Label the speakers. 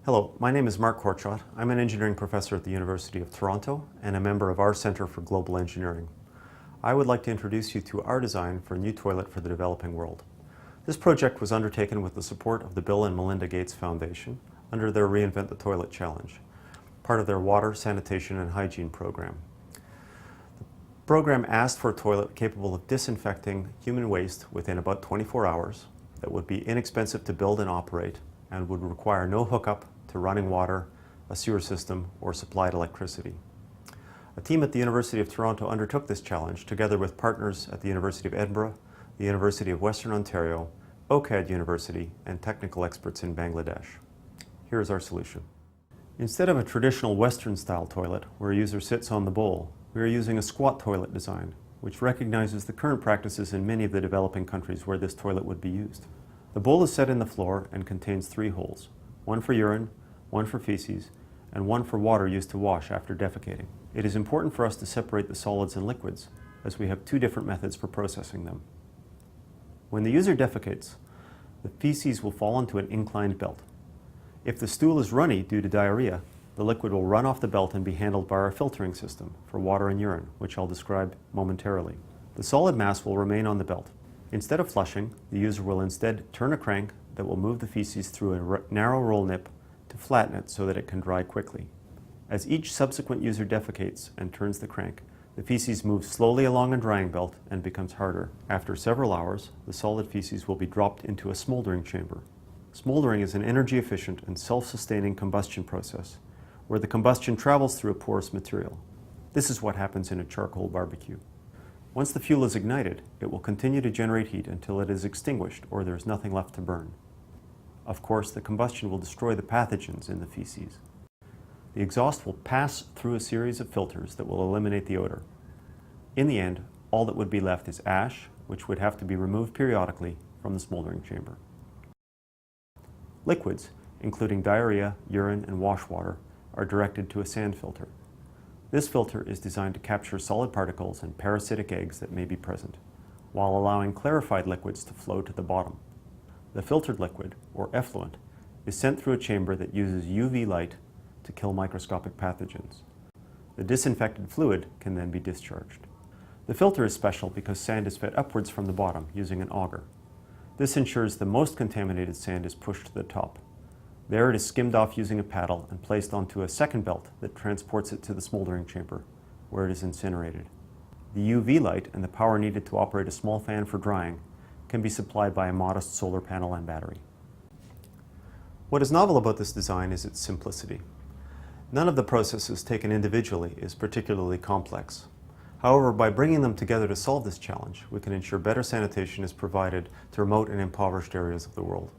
Speaker 1: Hello, my name is Mark Kortschott. I'm an engineering professor at the University of Toronto and a member of our Centre for Global Engineering. I would like to introduce you to our design for a new toilet for the developing world. This project was undertaken with the support of the Bill and Melinda Gates Foundation under their Reinvent the Toilet Challenge, part of their water, sanitation and hygiene program. The program asked for a toilet capable of disinfecting human waste within about 24 hours, that would be inexpensive to build and operate, and would require no hookup to running water, a sewer system, or supplied electricity. A team at the University of Toronto undertook this challenge together with partners at the University of Edinburgh, the University of Western Ontario, OCAD University, and technical experts in Bangladesh. Here is our solution. Instead of a traditional Western-style toilet where a user sits on the bowl, we are using a squat toilet design, which recognizes the current practices in many of the developing countries where this toilet would be used. The bowl is set in the floor and contains 3 holes, one for urine, one for feces, and one for water used to wash after defecating. It is important for us to separate the solids and liquids, as we have 2 different methods for processing them. When the user defecates, the feces will fall into an inclined belt. If the stool is runny due to diarrhea, the liquid will run off the belt and be handled by our filtering system for water and urine, which I'll describe momentarily. The solid mass will remain on the belt. Instead of flushing, the user will instead turn a crank that will move the feces through a narrow roll nip to flatten it so that it can dry quickly. As each subsequent user defecates and turns the crank, the feces moves slowly along a drying belt and becomes harder. After several hours, the solid feces will be dropped into a smoldering chamber. Smoldering is an energy-efficient and self-sustaining combustion process where the combustion travels through a porous material. This is what happens in a charcoal barbecue. Once the fuel is ignited, it will continue to generate heat until it is extinguished or there is nothing left to burn. Of course, the combustion will destroy the pathogens in the feces. The exhaust will pass through a series of filters that will eliminate the odor. In the end, all that would be left is ash, which would have to be removed periodically from the smoldering chamber. Liquids, including diarrhea, urine, and wash water, are directed to a sand filter. This filter is designed to capture solid particles and parasitic eggs that may be present, while allowing clarified liquids to flow to the bottom. The filtered liquid, or effluent, is sent through a chamber that uses UV light to kill microscopic pathogens. The disinfected fluid can then be discharged. The filter is special because sand is fed upwards from the bottom using an auger. This ensures the most contaminated sand is pushed to the top. There it is skimmed off using a paddle and placed onto a second belt that transports it to the smoldering chamber, where it is incinerated. The UV light and the power needed to operate a small fan for drying can be supplied by a modest solar panel and battery. What is novel about this design is its simplicity. None of the processes taken individually is particularly complex. However, by bringing them together to solve this challenge, we can ensure better sanitation is provided to remote and impoverished areas of the world.